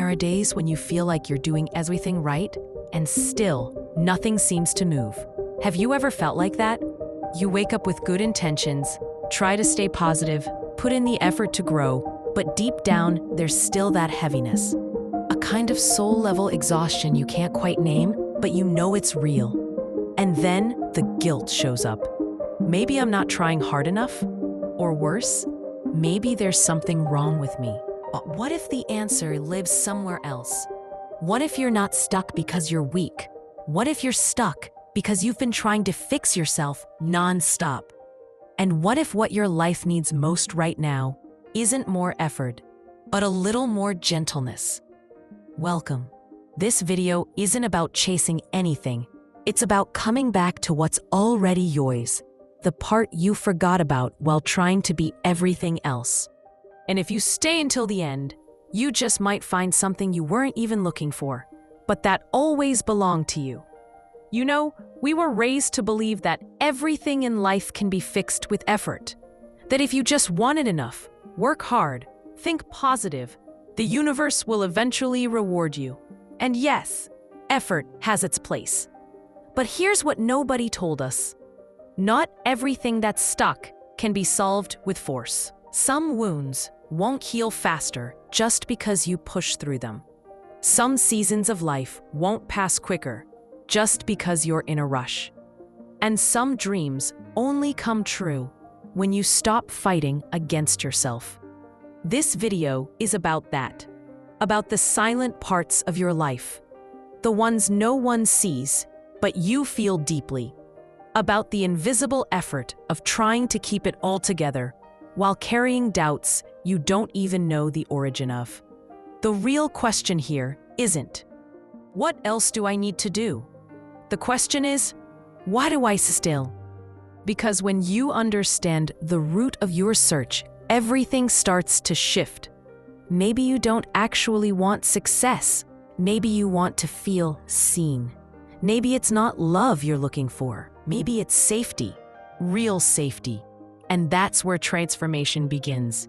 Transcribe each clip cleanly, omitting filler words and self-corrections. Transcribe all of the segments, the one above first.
there are days when you feel like you're doing everything right, and still nothing seems to move. Have you ever felt like that? You wake up with good intentions, try to stay positive, put in the effort to grow, but deep down, there's still that heaviness. A kind of soul-level exhaustion you can't quite name, but you know it's real. And then the guilt shows up. Maybe I'm not trying hard enough? Or worse, maybe there's something wrong with me. But what if the answer lives somewhere else? What if you're not stuck because you're weak? What if you're stuck because you've been trying to fix yourself non-stop? And what if what your life needs most right now isn't more effort, but a little more gentleness? Welcome. This video isn't about chasing anything. It's about coming back to what's already yours, the part you forgot about while trying to be everything else. And if you stay until the end, you just might find something you weren't even looking for, but that always belonged to you. You know, we were raised to believe that everything in life can be fixed with effort. That if you just want it enough, work hard, think positive, the universe will eventually reward you. And yes, effort has its place. But here's what nobody told us. Not everything that's stuck can be solved with force. Some wounds won't heal faster just because you push through them. Some seasons of life won't pass quicker just because you're in a rush. And some dreams only come true when you stop fighting against yourself. This video is about that, about the silent parts of your life, the ones no one sees, but you feel deeply, about the invisible effort of trying to keep it all together while carrying doubts you don't even know the origin of. The real question here isn't, what else do I need to do? The question is, why do I still? Because when you understand the root of your search, everything starts to shift. Maybe you don't actually want success. Maybe you want to feel seen. Maybe it's not love you're looking for. Maybe it's safety, real safety. And that's where transformation begins.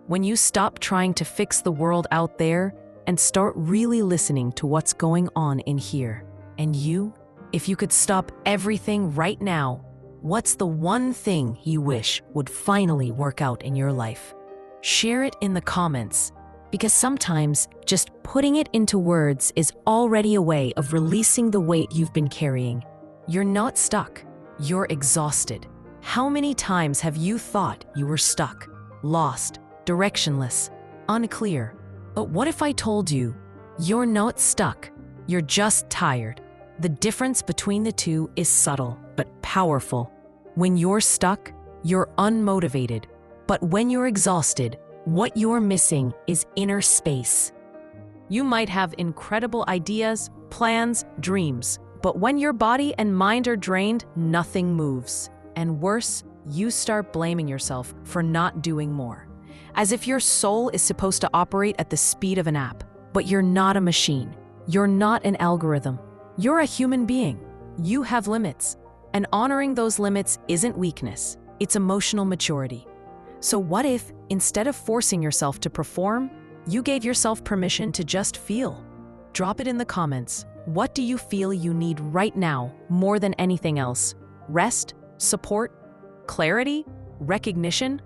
When you stop trying to fix the world out there and start really listening to what's going on in here. And you, if you could stop everything right now, what's the one thing you wish would finally work out in your life? Share it in the comments, because sometimes just putting it into words is already a way of releasing the weight you've been carrying. You're not stuck, you're exhausted. How many times have you thought you were stuck, lost, directionless, unclear? But what if I told you, you're not stuck, you're just tired? The difference between the two is subtle, but powerful. When you're stuck, you're unmotivated. But when you're exhausted, what you're missing is inner space. You might have incredible ideas, plans, dreams, but when your body and mind are drained, nothing moves. And worse, you start blaming yourself for not doing more. As if your soul is supposed to operate at the speed of an app. But you're not a machine. You're not an algorithm. You're a human being. You have limits. And honoring those limits isn't weakness. It's emotional maturity. So what if, instead of forcing yourself to perform, you gave yourself permission to just feel? Drop it in the comments. What do you feel you need right now more than anything else? Rest? Support? Clarity? Recognition?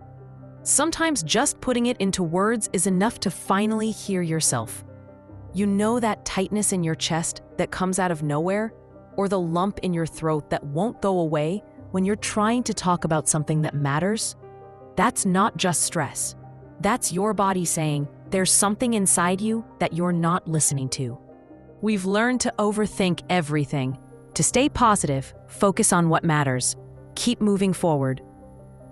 Sometimes just putting it into words is enough to finally hear yourself. You know that tightness in your chest that comes out of nowhere? Or the lump in your throat that won't go away when you're trying to talk about something that matters? That's not just stress. That's your body saying, there's something inside you that you're not listening to. We've learned to overthink everything. To stay positive, focus on what matters. Keep moving forward.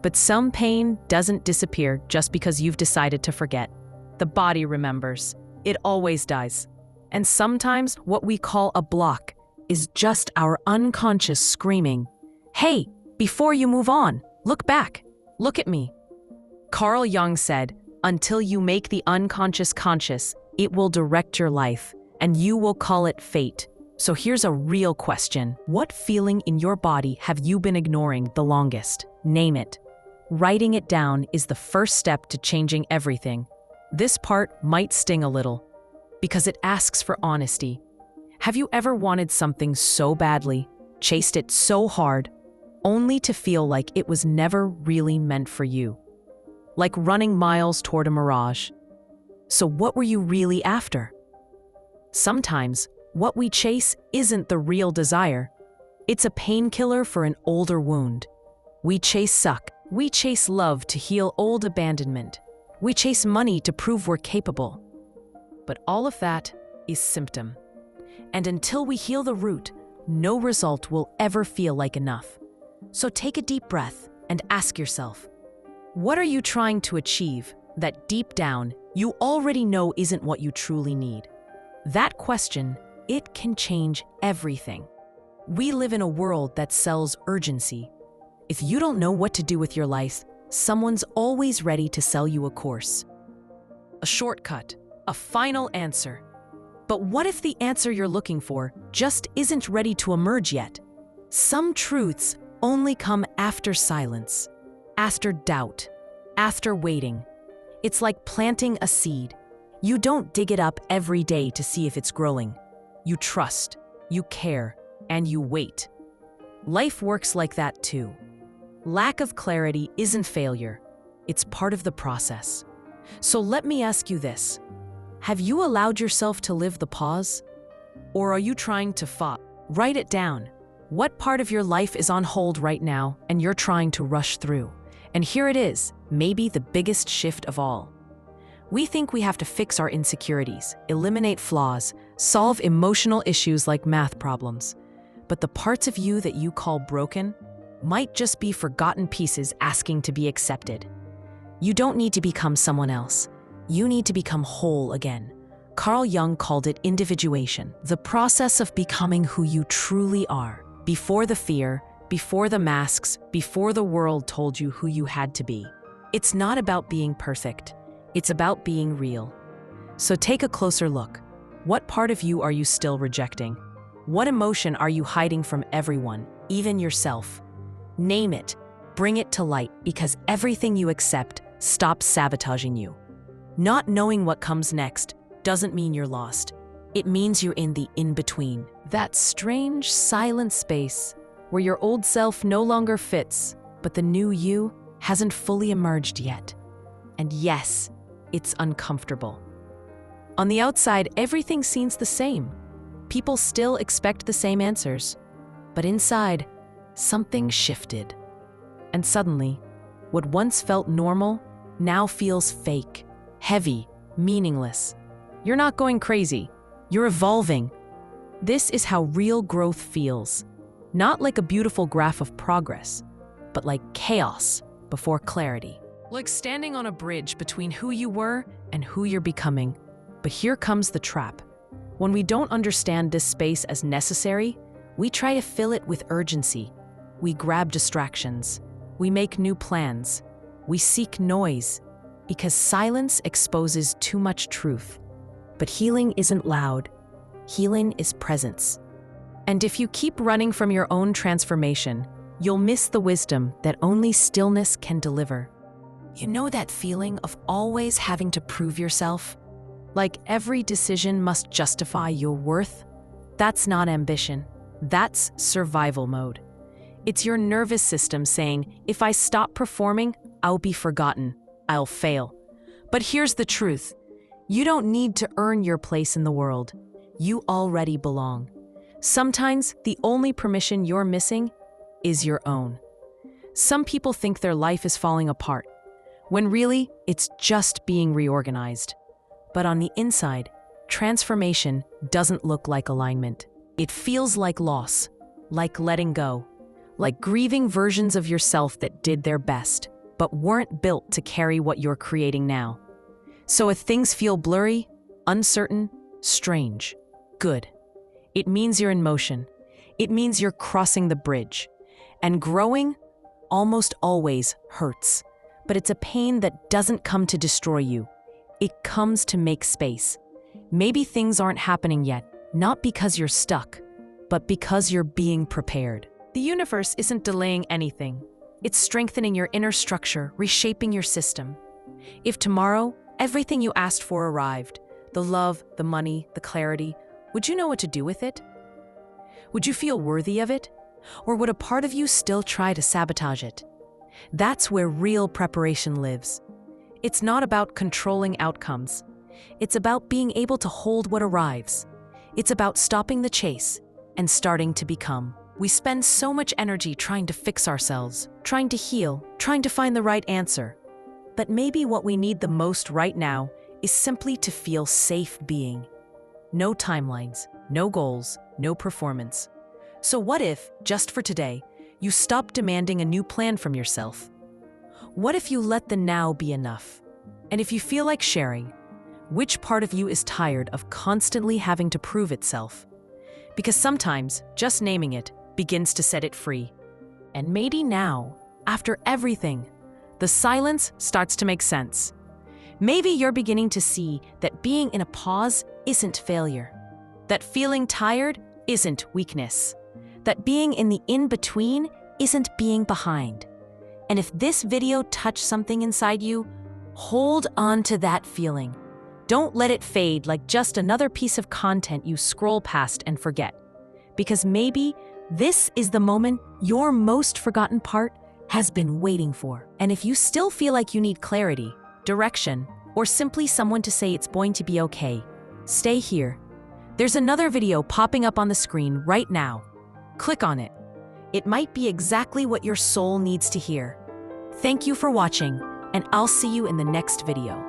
But some pain doesn't disappear just because you've decided to forget. The body remembers. It always does. And sometimes what we call a block is just our unconscious screaming, "Hey, before you move on, look back. Look at me." Carl Jung said, "Until you make the unconscious conscious, it will direct your life, and you will call it fate." So here's a real question. What feeling in your body have you been ignoring the longest? Name it. Writing it down is the first step to changing everything. This part might sting a little, because it asks for honesty. Have you ever wanted something so badly, chased it so hard, only to feel like it was never really meant for you? Like running miles toward a mirage. So what were you really after? Sometimes, what we chase isn't the real desire. It's a painkiller for an older wound. We chase suck. We chase love to heal old abandonment. We chase money to prove we're capable. But all of that is symptom. And until we heal the root, no result will ever feel like enough. So take a deep breath and ask yourself, what are you trying to achieve that deep down you already know isn't what you truly need? That question, it can change everything. We live in a world that sells urgency. If you don't know what to do with your life, someone's always ready to sell you a course. A shortcut, a final answer. But what if the answer you're looking for just isn't ready to emerge yet? Some truths only come after silence, after doubt, after waiting. It's like planting a seed. You don't dig it up every day to see if it's growing. You trust, you care, and you wait. Life works like that too. Lack of clarity isn't failure. It's part of the process. So let me ask you this. Have you allowed yourself to live the pause? Or are you trying to fight? Write it down. What part of your life is on hold right now and you're trying to rush through? And here it is, maybe the biggest shift of all. We think we have to fix our insecurities, eliminate flaws, solve emotional issues like math problems. But the parts of you that you call broken might just be forgotten pieces asking to be accepted. You don't need to become someone else. You need to become whole again. Carl Jung called it individuation, the process of becoming who you truly are, before the fear, before the masks, before the world told you who you had to be. It's not about being perfect. It's about being real. So take a closer look. What part of you are you still rejecting? What emotion are you hiding from everyone, even yourself? Name it, bring it to light, because everything you accept stops sabotaging you. Not knowing what comes next doesn't mean you're lost. It means you're in the in-between, that strange, silent space where your old self no longer fits, but the new you hasn't fully emerged yet. And yes, it's uncomfortable. On the outside, everything seems the same. People still expect the same answers. But inside, something shifted. And suddenly, what once felt normal now feels fake, heavy, meaningless. You're not going crazy. You're evolving. This is how real growth feels. Not like a beautiful graph of progress, but like chaos before clarity. Like standing on a bridge between who you were and who you're becoming. But here comes the trap. When we don't understand this space as necessary, we try to fill it with urgency. We grab distractions. We make new plans. We seek noise, because silence exposes too much truth. But healing isn't loud. Healing is presence. And if you keep running from your own transformation, you'll miss the wisdom that only stillness can deliver. You know that feeling of always having to prove yourself? Like every decision must justify your worth? That's not ambition. That's survival mode. It's your nervous system saying, if I stop performing, I'll be forgotten. I'll fail. But here's the truth. You don't need to earn your place in the world. You already belong. Sometimes the only permission you're missing is your own. Some people think their life is falling apart, when really it's just being reorganized. But on the inside, transformation doesn't look like alignment. It feels like loss, like letting go, like grieving versions of yourself that did their best, but weren't built to carry what you're creating now. So if things feel blurry, uncertain, strange, good. It means you're in motion. It means you're crossing the bridge. And growing almost always hurts. But it's a pain that doesn't come to destroy you. It comes to make space. Maybe things aren't happening yet, not because you're stuck, but because you're being prepared. The universe isn't delaying anything. It's strengthening your inner structure, reshaping your system. If tomorrow, everything you asked for arrived, the love, the money, the clarity, would you know what to do with it? Would you feel worthy of it? Or would a part of you still try to sabotage it? That's where real preparation lives. It's not about controlling outcomes. It's about being able to hold what arrives. It's about stopping the chase and starting to become. We spend so much energy trying to fix ourselves, trying to heal, trying to find the right answer. But maybe what we need the most right now is simply to feel safe being. No timelines, no goals, no performance. So what if, just for today, you stop demanding a new plan from yourself? What if you let the now be enough? And if you feel like sharing, which part of you is tired of constantly having to prove itself? Because sometimes just naming it begins to set it free. And maybe now, after everything, the silence starts to make sense. Maybe you're beginning to see that being in a pause isn't failure, that feeling tired isn't weakness, that being in the in-between isn't being behind. And if this video touched something inside you, hold on to that feeling. Don't let it fade like just another piece of content you scroll past and forget. Because maybe this is the moment your most forgotten part has been waiting for. And if you still feel like you need clarity, direction, or simply someone to say it's going to be okay, stay here. There's another video popping up on the screen right now. Click on it. It might be exactly what your soul needs to hear. Thank you for watching, and I'll see you in the next video.